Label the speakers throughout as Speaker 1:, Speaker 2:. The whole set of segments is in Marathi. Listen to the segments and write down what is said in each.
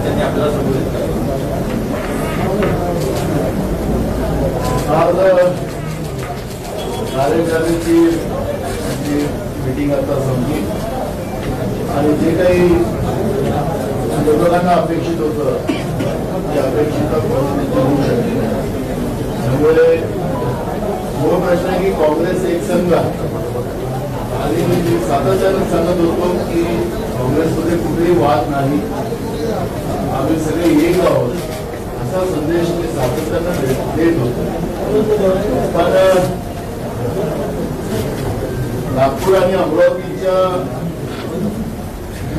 Speaker 1: त्यांनी आपल्याला संबोधित केलं.
Speaker 2: आज कार्यकारिणीची मीटिंग आता संपली आणि जे काही लोकांना अपेक्षित होतं ते अपेक्षित होऊ शकते. त्यामुळे मूळ प्रश्न आहे की काँग्रेस एक संघ आणि मी सातत्याने सांगत होतो की काँग्रेसमध्ये कुठेही वाद नाही, आम्ही सगळे एक आहोत असा संदेश मी सातत्याने देत होतो. पण नागपूर आणि अमरावतीच्या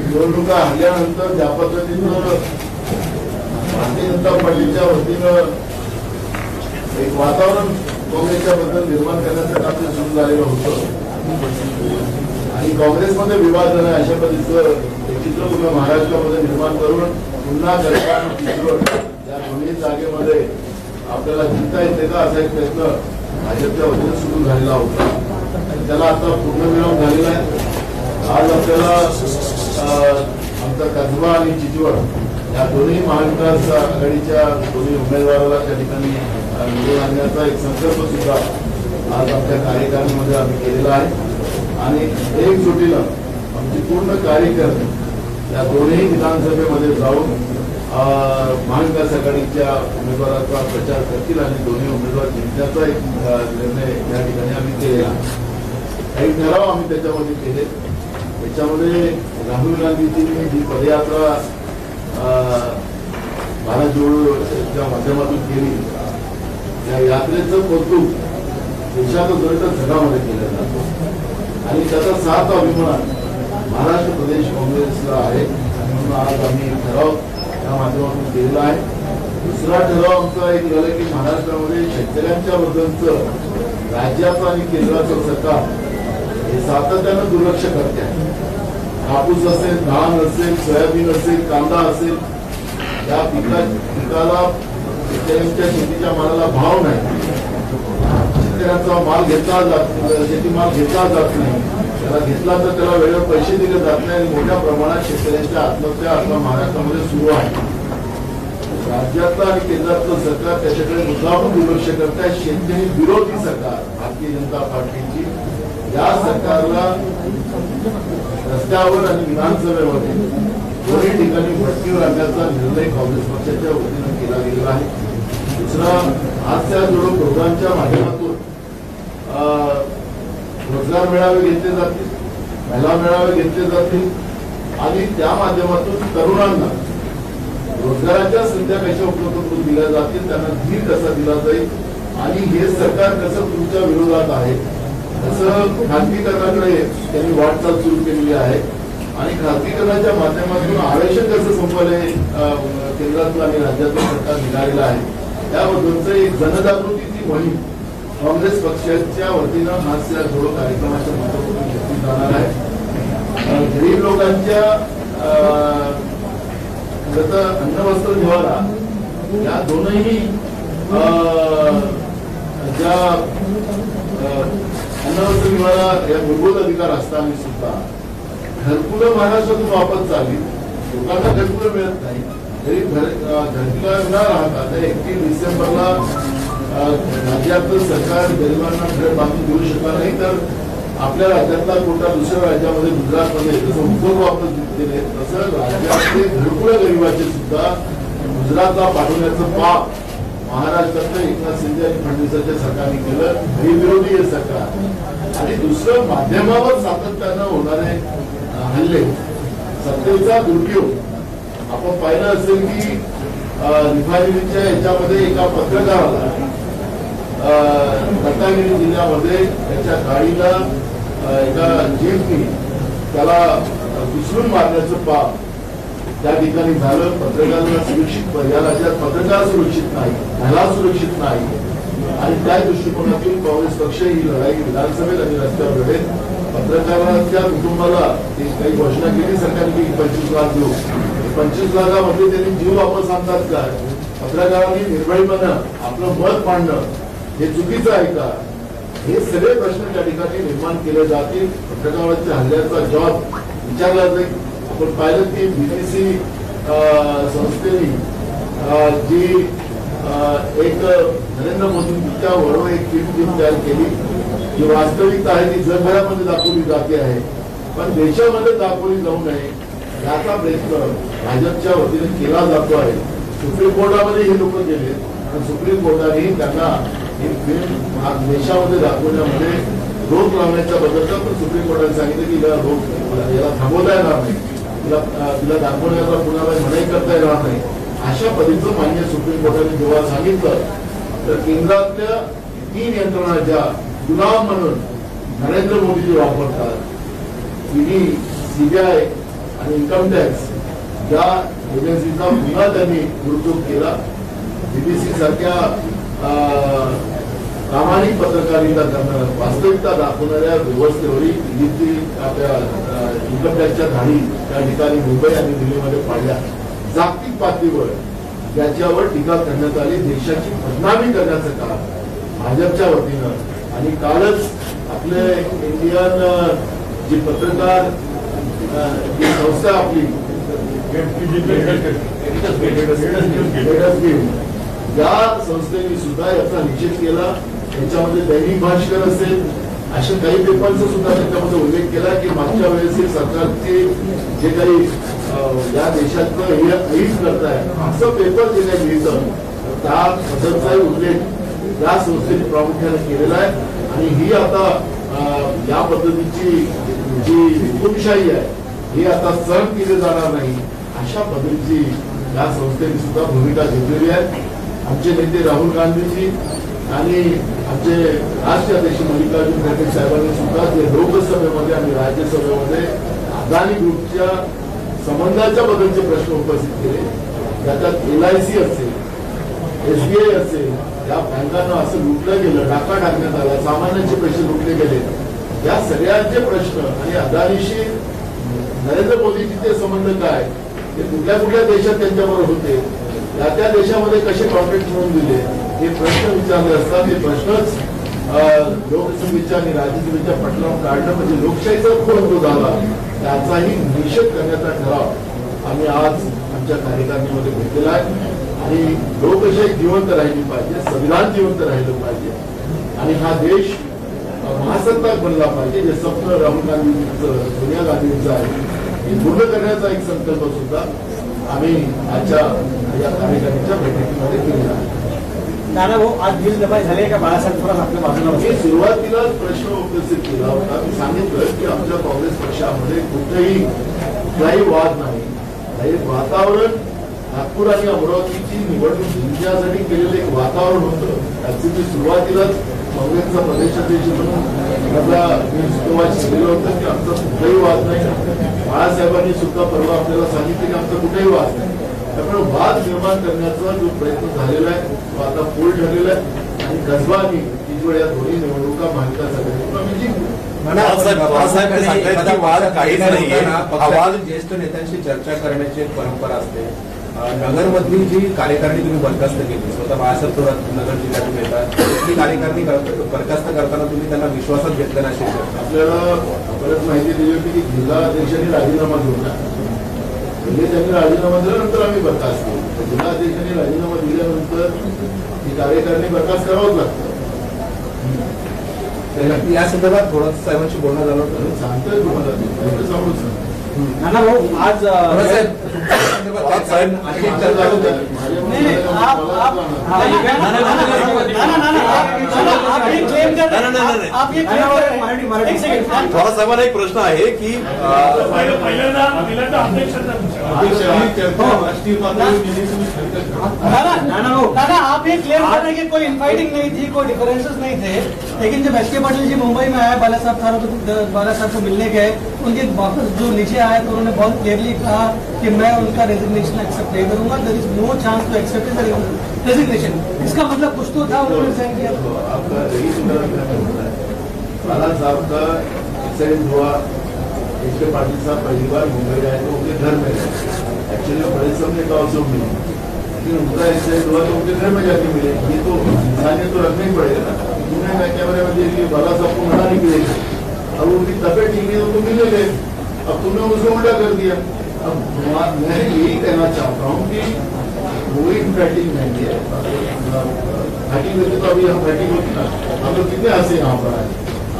Speaker 2: निवडणुका हरल्यानंतर ज्या पद्धतीनं भारतीय जनता पार्टीच्या वतीनं एक वातावरण काँग्रेसच्या बद्दल निर्माण करण्याचं काम सुरू झालेलं होतं आणि काँग्रेसमध्ये विभाजन आहे अशा पद्धतीचं चित्र पूर्ण महाराष्ट्रामध्ये निर्माण करून पुन्हा या दोन्ही जागेमध्ये आपल्याला जिंकता येते का असा एक प्रयत्न भाजपच्या वतीने सुरू झालेला होता. त्याला आता पूर्णविराम झालेला आहे. आज आपल्याला आमचा कसबा आणि चिचवड या दोन्ही महाविकास आघाडीच्या दोन्ही उमेदवाराला त्या ठिकाणी निवडून आणण्याचा एक संकल्प सुद्धा आज आपल्या कार्यकारिणीमध्ये आम्ही केलेला आहे आणि एकजुटीनं आमची पूर्ण कार्यकर्ते या दोन्ही विधानसभेमध्ये जाऊन महाविकास आघाडीच्या उमेदवाराचा प्रचार करतील आणि दोन्ही उमेदवार जिंकण्याचा एक निर्णय या ठिकाणी आम्ही केलेला. काही ठराव आम्ही त्याच्यामध्ये केले. त्याच्यामध्ये राहुल गांधीची जी पदयात्रा भारत जोडोच्या माध्यमातून केली, या यात्रेचं कौतुक देशाच्या जगामध्ये केलं जातं आणि त्याचा साथ अभिमान महाराष्ट्र प्रदेश काँग्रेसला आहे. म्हणून आज आम्ही ठराव त्या माध्यमातून केलेला आहे. दुसरा ठराव आमचा एक झाला की महाराष्ट्रामध्ये शेतकऱ्यांच्या बद्दलचं राज्याचं आणि केंद्राचं सरकार हे सातत्यानं दुर्लक्ष करते आहे. कापूस असेल, धान असेल, सोयाबीन असेल, कांदा असेल, या पिकाला शेतकऱ्यांच्या शेतीच्या मालाला भाव नाही. शेतकऱ्यांचा माल घेतला जात शेतीमाल घेतला जात नाही. त्याला घेतला तर त्याला वेळेवर पैसे दिले जात नाही आणि मोठ्या प्रमाणात शेतकऱ्यांच्या आत्महत्या आपल्या महाराष्ट्रामध्ये सुरू आहे. राज्यातलं आणि केंद्रातलं सरकार त्याच्याकडे मुद्दामून दुर्लक्ष करत आहे. शेतकरी विरोधी सरकार भारतीय जनता पार्टीची या सरकारला रस्त्यावर आणि विधानसभेमध्ये दोन्ही ठिकाणी भट्टीवर आणण्याचा निर्णय काँग्रेस पक्षाच्या वतीनं केला गेलेला आहे. दुसरा, आज त्या जोडो प्रोग्रामच्या माध्यमातून रोजगार मेळावे घेतले जातील, महिला मेळावे घेतले जातील आणि त्या माध्यमातून तरुणांना रोजगाराच्या संध्या कशा उपलब्ध करून दिल्या जातील, त्यांना धीर कसा दिला जाईल आणि हे सरकार कसं तुमच्या विरोधात आहे तसं खासगीकरणाकडे त्यांनी वाटचाल सुरू केलेली आहे आणि खासगीकरणाच्या माध्यमातून आरक्षण कसं संपवले केंद्रातलं आणि राज्यातलं सरकार निघालेलं आहे त्याबद्दलचं एक जनजागृतीची मोहीम काँग्रेस पक्षाच्या वतीनं हास्य जोडो कार्यक्रमाच्या माध्यमातून घेतली जाणार आहे. गरीब लोकांच्या अन्न वस्त्र निवारा या दोनही ज्या अन्न वस्त्र निवारा या मूलभूत अधिकार असताना सुद्धा घरकुलं महाराष्ट्रातून वापस चालली, लोकांना घरकुलं मिळत नाही. तरी घरकुला न राहता 31 डिसेंबरला राज्यातलं सरकार गरिबांना घर बांधून देऊ शकणार नाही तर आपल्या राज्यातला कोणता दुसऱ्या राज्यामध्ये गुजरातमध्ये जसं उद्योग वापस दिले तसं राज्यातले घरकुलं गरिबाचे सुद्धा गुजरातला पाठवण्याचं पाप महाराष्ट्रातलं एकनाथ शिंदे आणि फडणवीसाच्या सरकारने केलं. हे विरोधी हे सरकार आणि दुसरं माध्यमावर सातत्यानं होणारे हल्ले, सत्तेचा दुरुपयोग आपण पाहिलं असेल की रिफायनरीच्या याच्यामध्ये एका पत्रकाराला रत्नागिरी जिल्ह्यामध्ये त्याच्या गाडीला एका जीपनी त्याला घुसळून मारण्याचं पाप त्या ठिकाणी झालं. पत्रकारांना सुरक्षित या राज्यात पत्रकार सुरक्षित नाही, महिला सुरक्षित नाही आणि त्या दृष्टिकोनातून काँग्रेस पक्ष ही लढाई विधानसभेत आणि रस्त्यावर लढेल. पत्रकारांच्या कुटुंबाला काही घोषणा केली सरकारने की 25 लाख देऊ. 25 लाखामध्ये त्यांनी जीव वापस आणतात का? पत्रकारांनी निर्भयपणे आपलं मत मांडणं हे चुकीचं आहे का? हे सगळे प्रश्न त्या ठिकाणी निर्माण केले जातील. पत्रकारांच्या हल्ल्याचा जॉब विचारला जाईल. आपण पाहिलं की BBC संस्थेने जी एक नरेंद्र मोदींच्या बरोबर एक टीम तयार केली, जी वास्तविकता आहे ती जगभरामध्ये दाखवली जाते आहे, पण देशामध्ये दाखवली जाऊ नये याचा प्रयत्न भाजपच्या वतीने केला जातो आहे. सुप्रीम कोर्टामध्ये हे लोक गेले आणि सुप्रीम कोर्टाने त्यांना ही फिल्म देशामध्ये दाखवण्यामध्ये रोख लावण्याच्या बद्दल पण सुप्रीम कोर्टाने सांगितलं की याला थांबवता येणार नाही, तिला दाखवण्याचा कुणाला मनाई करता येणार नाही. अशा पद्धतीचं मान्य सुप्रीम कोर्टाने जेव्हा सांगितलं तर केंद्रातल्या 3 यंत्रणा ज्या गुलाम म्हणून नरेंद्र मोदीजी वापरतात, ईडी, सीबीआय आणि इन्कम टॅक्स या एजन्सीचा पुन्हा त्यांनी दुरुपयोग केला. बीबीसी सारख्या प्रामाणिक पत्रकारिता करणाऱ्या, वास्तविकता दाखवणाऱ्या व्यवस्थेवरील ईडीची आपल्या इन्कम टॅक्सच्या धाडी त्या ठिकाणी मुंबई आणि दिल्लीमध्ये पाडल्या. जागतिक पातळीवर त्याच्यावर टीका करण्यात आली, देशाची बदनामी करण्याचं काम भाजपच्या वतीनं. आणि कालच आपले इंडियन जी पत्रकार जी संस्था आपली या संस्थेने सुद्धा याचा निषेध केला. त्याच्यामध्ये दैनिक भास्कर असेल अशा काही पेपरचा सुद्धा त्याच्यामध्ये उल्लेख केला की मागच्या वेळेस हे सरकारचे जे काही या देशातलं हे ऐस करताय असं पेपर जे काही लिहितं त्या बद्दलचाही उल्लेख या संस्थेने प्रामुख्याने केलेला आहे. आणि ही आता या पद्धतीची जी हुकुमशाही आहे ही आता सहन केली जाणार नाही अशा पद्धतीची या संस्थेने सुद्धा भूमिका घेतलेली आहे. आमचे नेते राहुल गांधीजी आणि आमचे राष्ट्रीय अध्यक्ष मल्लिकार्जुन खरगे साहेबांनी सुद्धा जे लोकसभेमध्ये आणि राज्यसभेमध्ये अदानी ग्रुपच्या संबंधाच्या बद्दलचे प्रश्न उपस्थित केले. त्याच्यात LIC असेल, SBI असेल, या बँकांना असं लुटलं गेलं, डाका टाकण्यात आला, सामान्यांचे पैसे लुटले गेले, या सगळ्यांचे प्रश्न आणि अदानीशी नरेंद्र मोदींचे संबंध काय, ते कुठल्या कुठल्या देशात त्यांच्याबरोबर होते, त्या देशामध्ये कसे कॉन्ट्रॅक्ट म्हणून दिले, हे प्रश्न विचारले असतात. हे प्रश्नच लोकसभेच्या आणि राज्यसभेच्या पटलावर काढणं म्हणजे लोकशाहीचा खून झाला त्याचाही निषेध करण्याचा ठराव आम्ही आज आमच्या कार्यकारिणीमध्ये घेतलेला आहे. आणि लोकशाही जिवंत राहिली पाहिजे, संविधान जिवंत राहिलं पाहिजे आणि हा देश महासत्ताक बनला पाहिजे. जे स्वप्न राहुल गांधींचं, सोनिया गांधींचं आहे हे पूर्ण करण्याचा एक संकल्प सुद्धा आम्ही आजच्या या कार्यकारिणीच्या बैठकीमध्ये केलेला आहे.
Speaker 1: नाना भाऊ, आज दिलदबाई झाली का बाळासाहेब थोरात आपल्या बाजूला?
Speaker 2: मी सुरुवातीलाच प्रश्न उपस्थित केला होता. मी सांगितलं की आमच्या काँग्रेस पक्षामध्ये कुठेही काही वाद नाही, काही वातावरण नागपूर आणि अमरावतीची निवडणूक जिंकण्यासाठी केलेलं एक वातावरण होतं. त्याची मी सुरुवातीलाच काँग्रेसचा प्रदेशाध्यक्ष म्हणून आपला केलं होतं की आमचा कुठलाही वाद नाही. बाळासाहेबांनी सुद्धा परवा आपल्याला सांगितलं की आमचा कुठेही वाद नाही. त्यामुळे वाद निर्माण करण्याचा जो प्रयत्न झालेला आहे तो आता पूर्ण ठरलेला आहे आणि कसबा आणि तिजोड या दोन्ही निवडणुका महाविकास
Speaker 3: आघाडी ज्येष्ठ नेत्यांशी चर्चा करण्याची एक परंपरा असते. नगरमधली जी कार्यकारिणी तुम्ही बरखास्त केली, स्वतः बाळासाहेब थोरात नगर जिल्ह्यातून येतात, ती कार्यकारिणी बरखास्त करताना तुम्ही त्यांना विश्वासात घेतलं नाही.
Speaker 2: आपल्याला बरंच माहिती दिली होती की जिल्हाध्यक्षांनी राजीनामा दिला, म्हणजे त्यांनी राजीनामा दिल्यानंतर आम्ही बरखास्त केली. जिल्हाध्यक्षांनी राजीनामा दिल्यानंतर ही कार्यकारिणी बरखास्त करावंच लागतं.
Speaker 3: या संदर्भात थोडं साहेबांशी बोलणं झालं होतं.
Speaker 2: सांगतोय तुम्हाला सांगूच
Speaker 1: नाना भाऊ, आज
Speaker 3: साहेब थोडा साहेबांना एक प्रश्न आहे की
Speaker 1: आप ये क्लेम कर रहे हैं कि कोई इनफाइटिंग नहीं थी, कोई डिफरेंसेस नहीं थे, लेकिन जब एस के पाटिल जी मुंबई में आए, बाला साहब को मिलने गए, उनके वापस जो नीचे आए तो उन्होंने बहुत क्लियरली कहा कि मैं उनका रेजिग्नेशन एक्सेप्ट नहीं करूंगा. There is no chance to accept resignation. इसका मतलब कुछ तो था, उन्होंने रिजाइन किया.
Speaker 2: आपका बाला साहब का एक्सीडेंट हुआ, एस के पाटिल साहब पहली बार मुंबई आए तो उनके घर में गए. एक्चुअली बड़े साहब ने कहा उसको मिले, लेकिन उनका एक्सीडेंट हुआ तो उनके घर में जाके मिले. ये तो इंसानियत तो रखना ही पड़ेगा ना. उन्होंने मैं कैमरे में देख लिया, बाला साहब को मना नहीं किया, अब उनकी तबियत ठीक नहीं तो मिलने गए. अब तुमने उसको उल्टा कर दिया. अब मैं यही कहना चाहता हूँ कि कोई फाइटिंग नहीं है। फाइटिंग होती तो अभी हम फाइटिंग होती ना, हम लोग कितने हंसे यहाँ पर आए।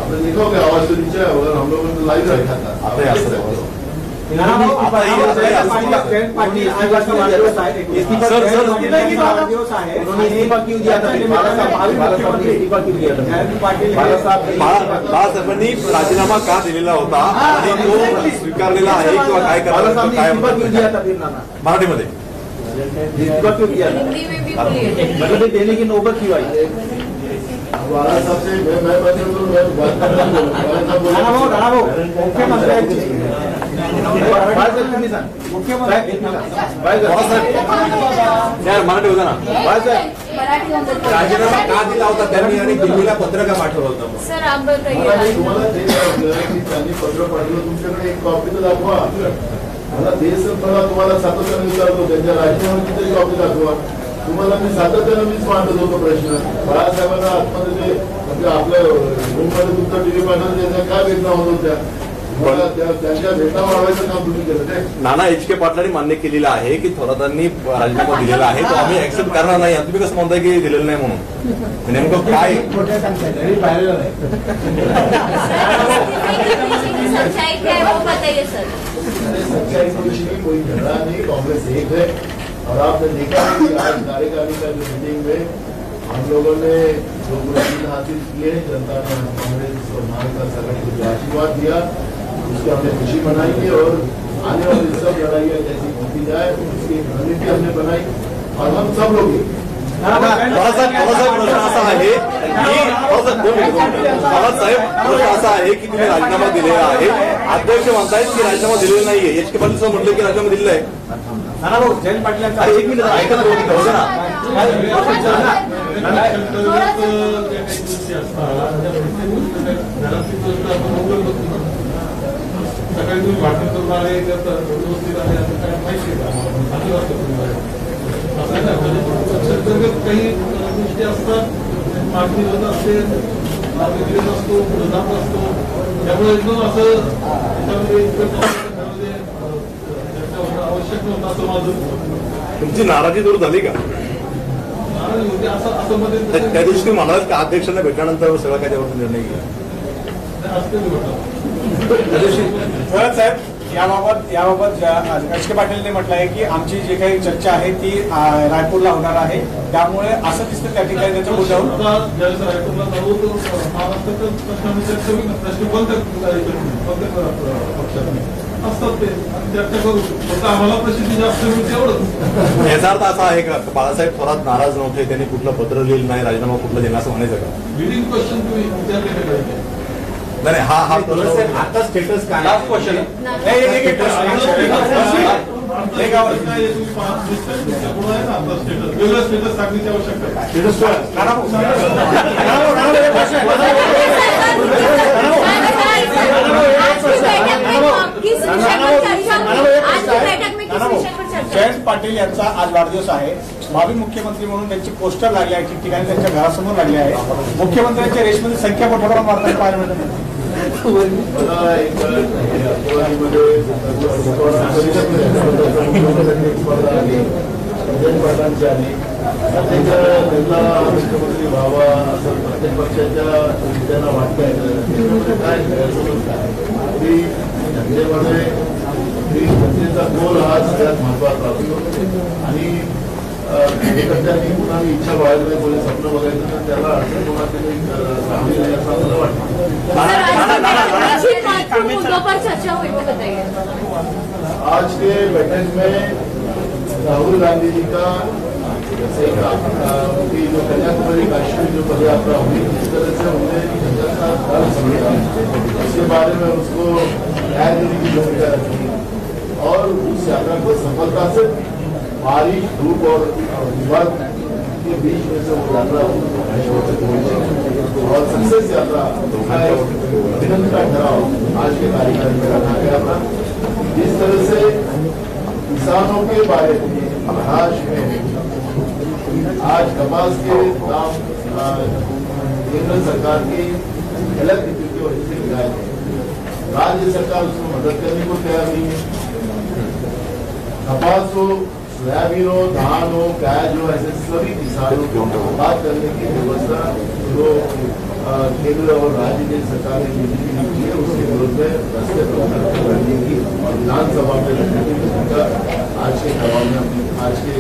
Speaker 2: आपने देखा होगा आवाज तो नीचे अगर हम लोगों ने लाइव रखा था। आप देख सकते हो।
Speaker 4: बाळासाहेबांनी राजीनामा का दिलेला होता आणि तो स्वीकारलेला आहे किंवा काय करणार काय मराठीमध्ये
Speaker 5: मतलब देने की नौबत क्यों आई?
Speaker 2: बाला साहब से मैं बात कर रहा
Speaker 4: मराठी होता ना
Speaker 3: राजीनामा का दिला होता त्यांनी आणि दिल्लीला पत्र का पाठवलं होतं?
Speaker 6: सर आप बताइए.
Speaker 2: तुम्हाला ते वाटलं की त्यांनी पत्र पाठवलं, तुमच्याकडे एक कॉपी तर दाखवा. मला देश तुम्हाला सातत्याने विचारतो त्यांच्या राजीनाम्याची तरी कॉपी दाखवा. तुम्हाला मी सातत्याने मीच मांडत होतो प्रश्न. बाळासाहेबांना आतमध्ये म्हणजे आपल्या रूममध्ये तुमचा टीव्ही पाठवून त्याच्या काय वेदना होत होत्या, मला त्यांच्या भेटा वाढवायचं काम तुम्ही केलं ते.
Speaker 4: नाना एच.के. पाटलांनी मान्य केलेलं आहे की थोरातांनी राजीनामा दिलेला आहे, तो आम्ही ऍक्सेप्ट करणार नाही. तुम्ही कसं म्हणताय की दिलेलं नाही म्हणून? नेमकं काय
Speaker 6: सच्चाई क्या है वो बताइए सर.
Speaker 2: सच्चाई तो इसलिए कोई झगड़ा नहीं, कांग्रेस एक है. और आपने देखा है कि आज कार्यकारिणी का जो मीटिंग में हम लोगों ने जो पुरस्कार हासिल किए, जनता ने कांग्रेस और महाविकास आघाड़ी को जो आशीर्वाद दिया उसकी हमने खुशी मनाई है. और आने वाली सब लड़ाइयाँ जैसी होती जाए उसकी एक रणनीति हमने बनाई और हम सब लोग
Speaker 4: बाळासाहेब प्रश्न असा आहे की बाळासाहेब प्रश्न असा आहे की तुम्ही राजीनामा दिलेला आहे, अध्यक्ष म्हणतायत की राजीनामा दिलेला नाहीये. एच.के. पाटील असं म्हटलं की राजीनामा दिलेला आहे.
Speaker 5: जयंत पाटलांचा
Speaker 4: एक मिनिट ऐकत होतं ना.
Speaker 7: सकाळी तुम्ही भाषण करून आले व्यवस्थित आले असं काय माहिती अंतर्गत काही गोष्टी असतात, मागणी होत असते, विरोध असतो, जात असतो. त्यामुळे एकदम असं त्याच्यामध्ये चर्चा होणं आवश्यक नव्हतं असं माझं.
Speaker 4: तुमची नाराजी दूर झाली का?
Speaker 7: नाराजी होती असं मध्ये
Speaker 4: त्या दिवशी तुम्ही म्हणाल की अध्यक्षांना भेटल्यानंतर सगळा काय त्यावर निर्णय घेतला?
Speaker 7: असते होतं.
Speaker 5: साहेब याबाबत एच.के. पाटीलने म्हटलं आहे की आमची जी काही चर्चा आहे ती रायपूरला होणार आहे, त्यामुळे असं दिसतं त्या ठिकाणी त्याच्या मुद्द्यावर
Speaker 7: ज्यावेळेस रायपूरला जाऊ तर महाराष्ट्रातच प्रश्नांची चर्चा होईल. प्रश्न कोणत्या पक्षात असतात ते चर्चा करू. फक्त आम्हाला प्रसिद्धी जास्त मिळते एवढंच.
Speaker 4: याचा अर्थ असा आहे का बाळासाहेब थोरात नाराज नव्हते, त्यांनी कुठलं पत्र लिहिलं नाही, राजीनामा कुठलं दिला असं म्हणायचं का?
Speaker 7: लिडिंग क्वेश्चन तुम्ही विचारले
Speaker 4: नाही हा
Speaker 3: आता स्टेटस काय?
Speaker 5: लास्ट क्वेश्चन
Speaker 7: स्टेटस टाकण्याची आवश्यकता
Speaker 5: जयंत पाटील यांचा आज वाढदिवस आहे. भावी मुख्यमंत्री म्हणून त्यांची पोस्टर लागले आहे ठिकठिकाणी, त्यांच्या घरासमोर लागले आहे. मुख्यमंत्र्यांच्या रेसमध्ये संख्या मोठ्या प्रमाणात वाढताना पाहायला मिळतं.
Speaker 2: मुख्यमंत्री व्हावा असं प्रत्येक पक्षाच्या नेत्यांना वाटतंय. काय जनतेमध्ये जनतेचा गोल हा सगळ्यात महत्वाचा असतो. आणि कार्यकर्त्यांनी कुणाची इच्छा बाळगली, कोणी स्वप्न बघायचं तर त्याला अडचण कोणाची चांगली नाही असं मला वाटतं.
Speaker 6: चर्चा हुई वो बताइए.
Speaker 2: आज के बैठक में राहुल गांधी जी का उनकी जो कन्याकुमारी काश्मीर जो पदयात्रा हुई, जिस तरह से उन्होंने जनता का दर्द समझा, उसके बारे में उसको न्याय देने की भूमिका रखी और उस यात्रा को सफलता से बारिश, धूप और विवाद के बीच में से वो यात्रा और सक्सेस यात्रा अभिनंदन का ठहराव आज के कार्यक्रम में रखा गया था. जिस तरह से किसानों के बारे में महाराष्ट्र में आज कपास के दाम केंद्र सरकार की अलग नीति की वजह से गिराए थे. राज्य सरकार उसको मदद करने को तैयार नहीं है. कपास हो, सोयाबीन हो, धान हो, प्याज हो, ऐसे सभी किसानों को बात करने की व्यवस्था जो केंद्र और राज्य की सरकार ने नीति की है उसके विरोध में रास्ते पर करने की और विधानसभा में रखने की भूमिका आज के दबाव में आज के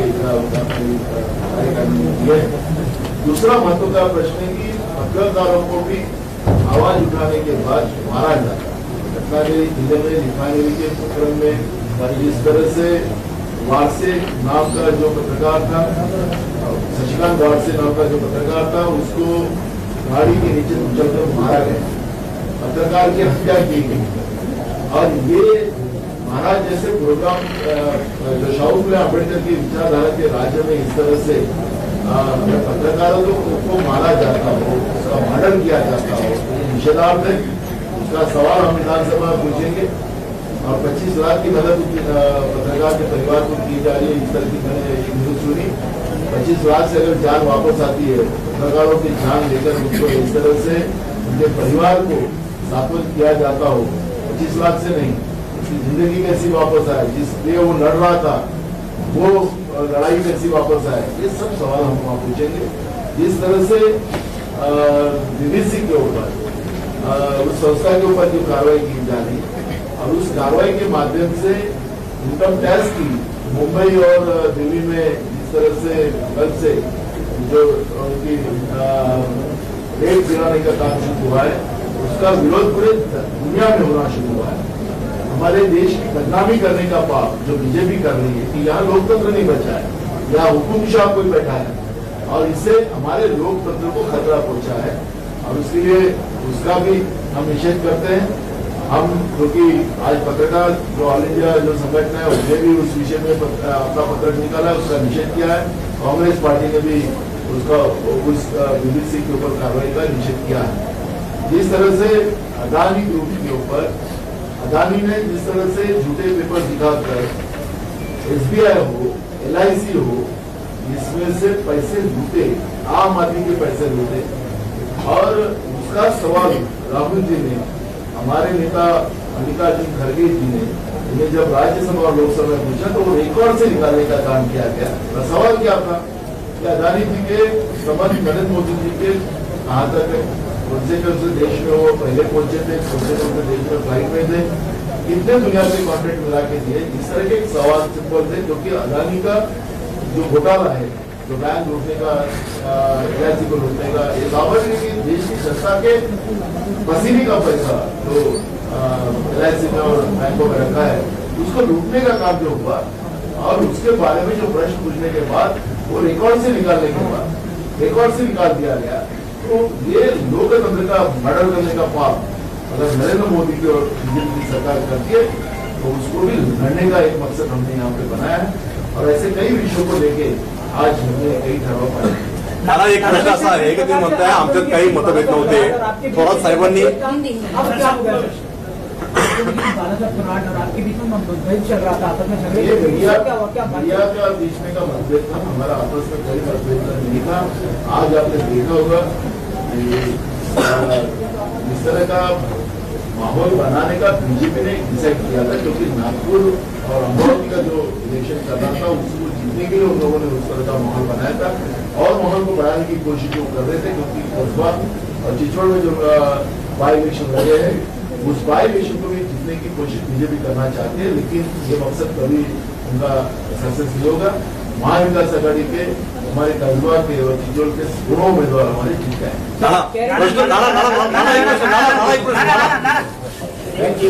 Speaker 2: कार्यक्रम में की है। दूसरा महत्व का प्रश्न है कि पत्रकारों को भी आवाज उठाने के बाद मारा जाता है। रत्नागिरी जिले में रिफाइनरी के प्रकरण में जिस तरह से वारसे नाम का जो पत्रकार था, शशिकांत वारसे नाम का जो पत्रकार था, उसको गाड़ी के नीचे उछलकर मारा गया, पत्रकार की हत्या की गई। और ये महाराज जैसे प्रोग्राम जो शाहू फुले अम्बेडकर की विचारधारा के राज्य में इस तरह से पत्रकारों को मारा जाता हो, उसका मर्डर किया जाता हो, निषेधार्थ है। उसका सवाल हम विधानसभा में पूछेंगे और 25 लाख की मदद पत्रकार के परिवार को की जा रही है। इस तरह की मैंने एक न्यूज सुनी। 25 लाख से अगर जान वापस आती है, पत्रकारों की जान लेकर उसको इस तरह से उनके परिवार को सात्वित किया जाता हो, 25 लाख से नहीं, उसकी जिंदगी कैसी वापस आए, जिस लिए वो लड़ रहा था वो लड़ाई कैसी वापस आए, ये सब सवाल हम वहाँ पूछेंगे। जिस तरह से बीबीसी के ऊपर उस संस्था के ऊपर जो कार्रवाई की जा रही है और उस कार्रवाई के माध्यम से इनकम टैक्स की मुंबई और दिल्ली में जिस तरह से कल से जो उनकी रेट गिराने का काम शुरू हुआ है, उसका विरोध पूरे दुनिया में होना शुरू हुआ है। हमारे देश की बदनामी करने का पाप जो बीजेपी कर रही है कि यहाँ लोकतंत्र नहीं बचा है, यहाँ हुकुमशाह कोई बैठा है और इससे हमारे लोकतंत्र को खतरा पहुंचा है और उसके लिए उसका भी हम निषेध करते हैं। हम क्योंकि आज पत्रकार जो ऑल इंडिया जो संगठन है उसने भी उस विषय में अपना पत्रक निकाला, उसका निषेध किया है। कांग्रेस पार्टी ने भी उसका उस बीबीसी के ऊपर कार्रवाई का निषेध किया है। जिस तरह से अदानी ग्रुप के ऊपर अदानी ने जिस तरह से झूठे पेपर दिखाकर SBI हो, LIC हो, इसमें से पैसे लूटे, आम आदमी के पैसे लूटे और उसका सवाल राहुल जी ने, हमारे नेता मल्लिकार्जुन खड़गे जी ने इन्हें जब राज्यसभा और लोकसभा में पूछा तो वो रिकॉर्ड से निकालने का काम किया गया। तो सवाल क्या था कि अदानी जी के संबंध नरेंद्र मोदी जी के कहाँ तक है, उनसे देश में वो पहले पहुंचे थे, उनसे देश में फ्लाइट में थे, कितने दुनिया से कॉन्ट्रैक्ट मिला के दिए। इस तरह के सवाल सिंपल थे क्योंकि अदानी का जो घोटाला है, जो बैंक लूटने का, LIC को लूटने का, ये दावा है कि देश की जनता के पसीने का पैसा जो LIC में और बैंकों में रखा है उसको लूटने का काम जो हुआ और उसके बारे में जो प्रश्न पूछने के बाद वो रिकॉर्ड से निकालने के बाद रिकॉर्ड से निकाल दिया गया। तो ये लोकतंत्र का मर्डर करने का पाप अगर नरेंद्र मोदी की और बीजेपी की सरकार करती है तो उसको भी लड़ने का एक मकसद हमने यहाँ पे बनाया है और ऐसे कई विषयों को लेके आज हमने कई ठराव पाए।
Speaker 4: मला एक प्रश्न असा आहे की तुम्ही म्हणताय आमच्यात काही मतभेद नव्हते, थोरात साहेबांनी
Speaker 2: ये मीडिया का बीच में का मतभेद था, हमारा आपस में कई मतभेद नहीं था। आज आपने देखा होगा इस तरह का माहौल बनाने का बीजेपी ने डिसाइड किया था क्योंकि नागपुर और अमरावती का जो इलेक्शन करना था उसको जीतने के लिए उन लोगों ने उस तरह का माहौल बनाया था और माहौल को बढ़ाने की कोशिश वो कर रहे थे क्योंकि कस्बा और चिचोड़ में जो बाई इलेक्शन लगे हैं उस बाई इलेक्शन को भी जीतने की कोशिश बीजेपी करना चाहती है, लेकिन ये मकसद कभी उनका सक्सेस नहीं होगा। महाविकास आघाड़ी के हमारे कस्बा के और चिचोड़ के दोनों उम्मीदवार हमारे जीत गए।
Speaker 4: प्रश्न
Speaker 2: थैंक यू।